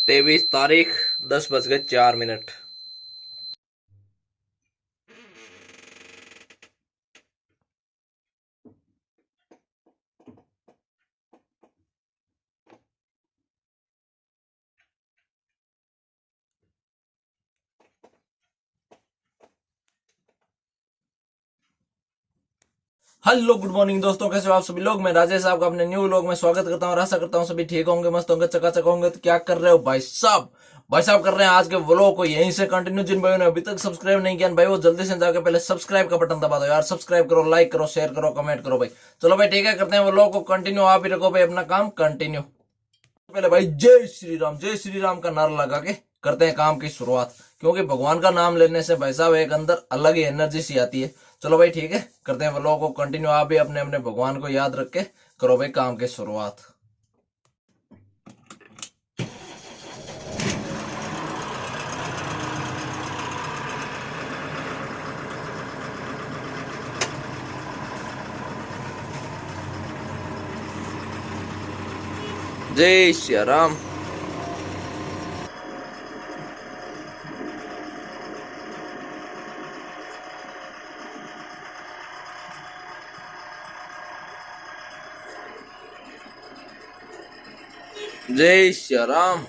23 तारीख 10:04। Hello good morning दोस्तों, कैसे हो आप सभी लोग। मैं राजेश आपका अपने न्यू व्लॉग में स्वागत करता हूँ और आशा करता हूँ सभी ठीक होंगे, मस्त होंगे, चकाचक होंगे। तो क्या कर रहे हो भाई साहब? कर रहे हैं आज के व्लॉग को यहीं से कंटिन्यू। जिन भाइयों ने अभी तक सब्सक्राइब नहीं किया भाई, वो जल्दी से जाकर पहले सब्सक्राइब का बटन दबा दो यार। सब्सक्राइब करो, लाइक करो, शेयर करो, कमेंट करो भाई। चलो भाई ठीक है, करते हैं व्लॉग को कंटिन्यू। आप ही रखो भाई अपना काम कंटिन्यू। पहले भाई जय श्री राम का नारा लगा के करते हैं काम की शुरुआत, क्योंकि भगवान का नाम लेने से भाई साहब एक अंदर अलग ही एनर्जी सी आती है। चलो भाई ठीक है, करते हैं व्लॉग को कंटिन्यू। आप भी अपने अपने भगवान को याद रख के करो भाई काम की शुरुआत। जय श्री राम। जय श्री राम।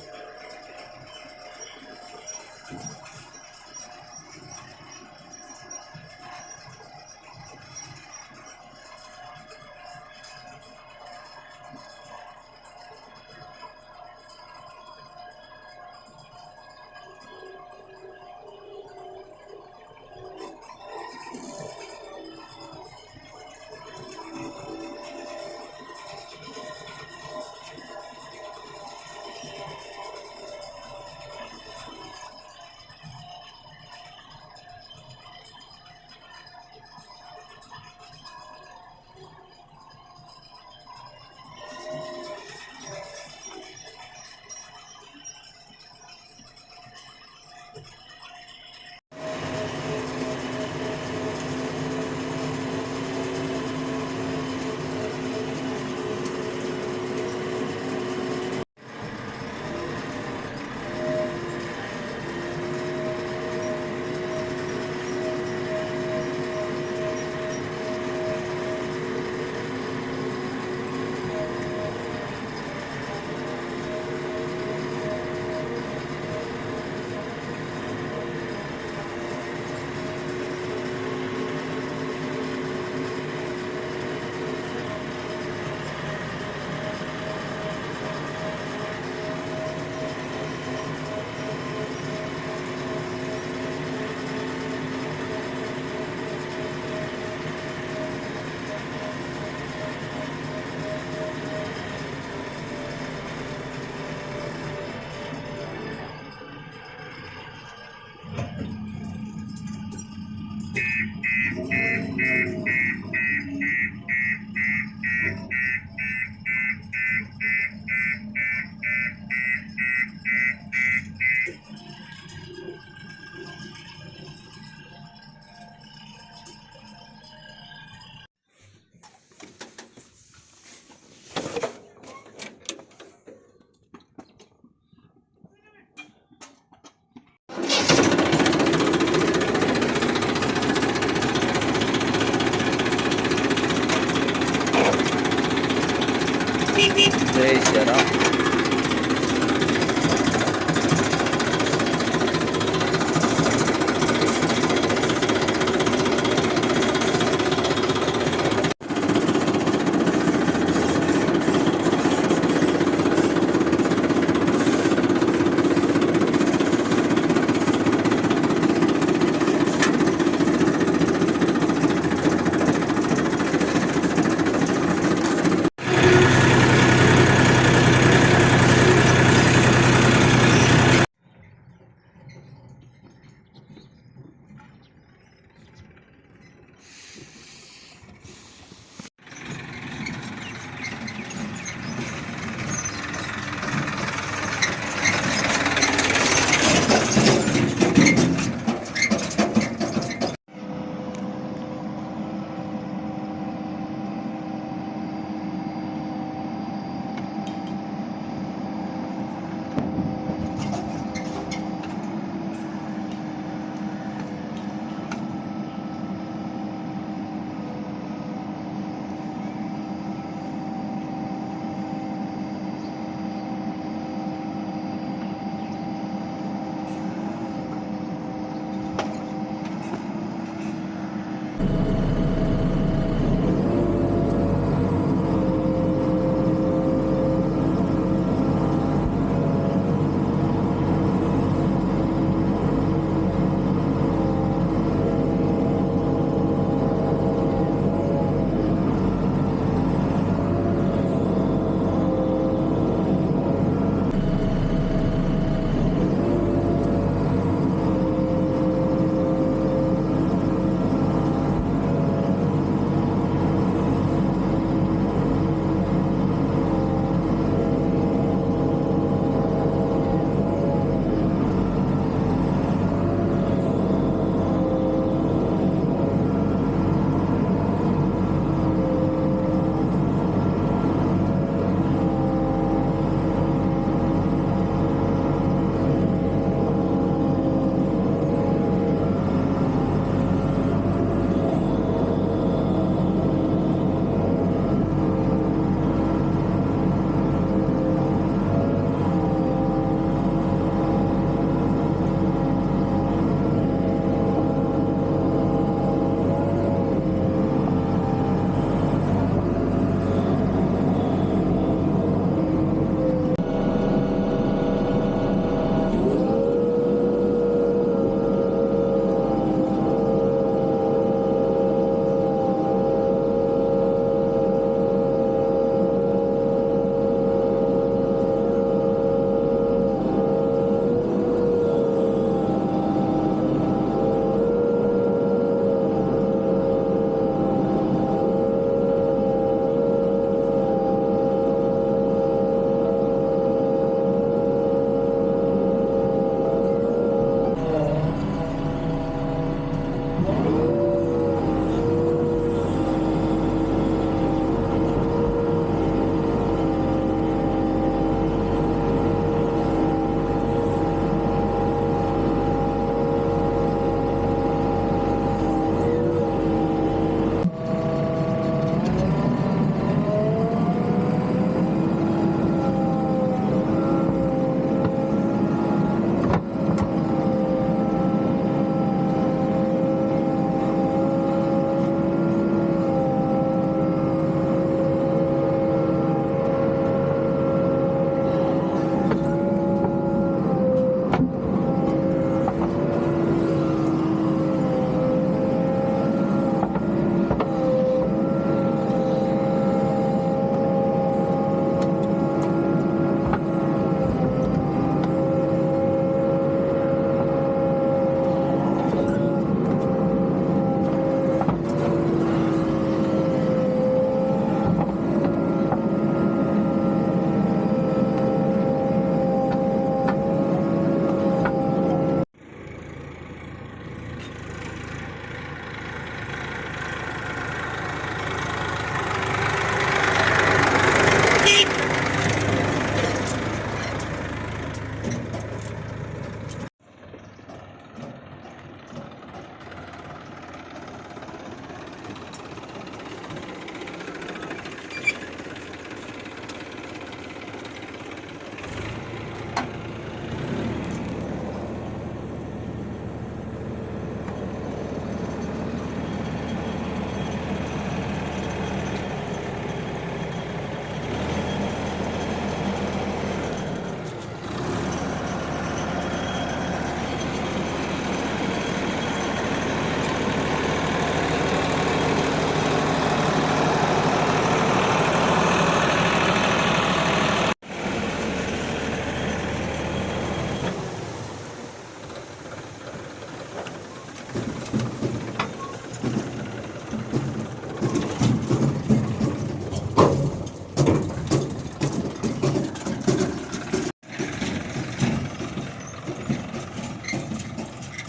जय श्री राम।